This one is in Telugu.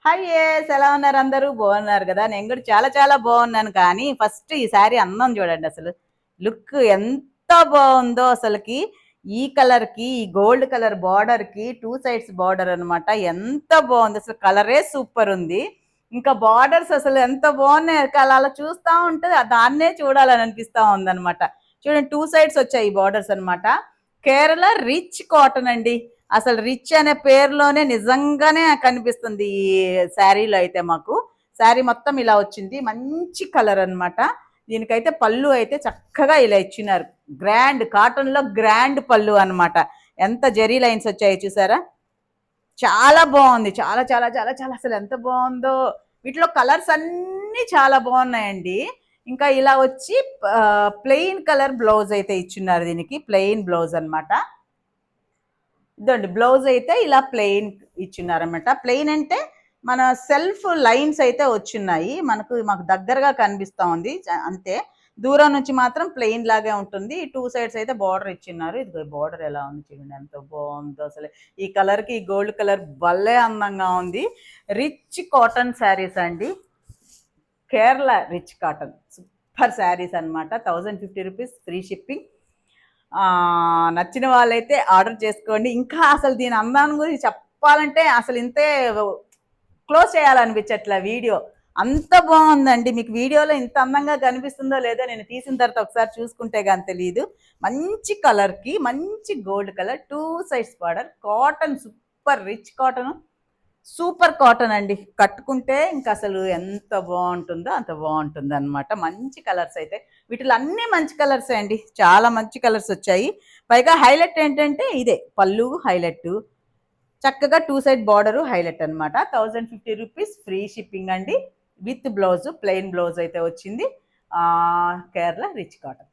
హాయ్ ఎలా ఉన్నారు? అందరూ బాగున్నారు కదా? నేను కూడా చాలా చాలా బాగున్నాను. కానీ ఫస్ట్ ఈ శారీ అందం చూడండి. అసలు లుక్ ఎంత బాగుందో అసలుకి. ఈ కలర్ కి, ఈ గోల్డ్ కలర్ బార్డర్ కి, టూ సైడ్స్ బార్డర్ అన్నమాట. ఎంత బాగుంది అసలు, కలరే సూపర్ ఉంది. ఇంకా బార్డర్స్ అసలు ఎంత బాగున్నాయి. అలా అలా చూస్తా ఉంటే దాన్నే చూడాలని అనిపిస్తా ఉందన్నమాట. చూడండి, టూ సైడ్స్ వచ్చాయి ఈ బార్డర్స్ అన్నమాట. కేరళ రిచ్ కాటన్ అండి. అసలు రిచ్ అనే పేరులోనే నిజంగానే కనిపిస్తుంది ఈ శారీలో అయితే. మాకు శారీ మొత్తం ఇలా వచ్చింది, మంచి కలర్ అన్నమాట. దీనికైతే పళ్ళు అయితే చక్కగా ఇలా ఇచ్చినారు. గ్రాండ్ కాటన్ లో గ్రాండ్ పళ్ళు అన్నమాట. ఎంత జెరీ లైన్స్ వచ్చాయో చూసారా? చాలా బాగుంది. చాలా చాలా చాలా చాలా అసలు ఎంత బాగుందో. వీటిలో కలర్స్ అన్నీ చాలా బాగున్నాయండి. ఇంకా ఇలా వచ్చి ప్లెయిన్ కలర్ బ్లౌజ్ అయితే ఇచ్చున్నారు. దీనికి ప్లెయిన్ బ్లౌజ్ అన్నమాట. ఇదండి బ్లౌజ్ అయితే ఇలా ప్లెయిన్ ఇచ్చినారనమాట. ప్లెయిన్ అంటే మన సెల్ఫ్ లైన్స్ అయితే వచ్చున్నాయి. మాకు దగ్గరగా కనిపిస్తా ఉంది అంతే. దూరం నుంచి మాత్రం ప్లెయిన్ లాగే ఉంటుంది. టూ సైడ్స్ అయితే బార్డర్ ఇచ్చిన్నారు. ఇదిగో బార్డర్ ఎలా ఉంది చూడండి, ఎంత బాగుందో అసలు. ఈ కలర్ కి ఈ గోల్డ్ కలర్ భలే అందంగా ఉంది. రిచ్ కాటన్ శారీస్ అండి. Kerala rich cotton super saris అనమాట. 1050 రూపీస్ ఫ్రీ షిప్పింగ్. నచ్చిన వాళ్ళైతే ఆర్డర్ చేసుకోండి. ఇంకా అసలు దీని అందాన్ని గురించి చెప్పాలంటే అసలు ఇంతే క్లోజ్ చేయాలనిపించట్ల వీడియో. అంత బాగుందండి. మీకు వీడియోలో ఇంత అందంగా కనిపిస్తుందో లేదో నేను తీసిన తర్వాత ఒకసారి చూసుకుంటే కానీ తెలియదు. మంచి కలర్కి మంచి gold colour, two sides border, cotton super rich cotton, super cotton అండి. కట్టుకుంటే ఇంకా అసలు ఎంత బాగుంటుందో అంత బాగుంటుంది అనమాట. మంచి కలర్స్ అయితే, వీటిలో అన్నీ మంచి కలర్స్ అండి. చాలా మంచి కలర్స్ వచ్చాయి. పైగా హైలైట్ ఏంటంటే ఇదే పళ్ళు హైలైట్, చక్కగా టూ సైడ్ బార్డరు హైలైట్ అనమాట. 1050 రూపీస్ ఫ్రీ షిప్పింగ్ అండి. విత్ బ్లౌజ్, ప్లెయిన్ బ్లౌజ్ అయితే వచ్చింది. Kerala rich cotton.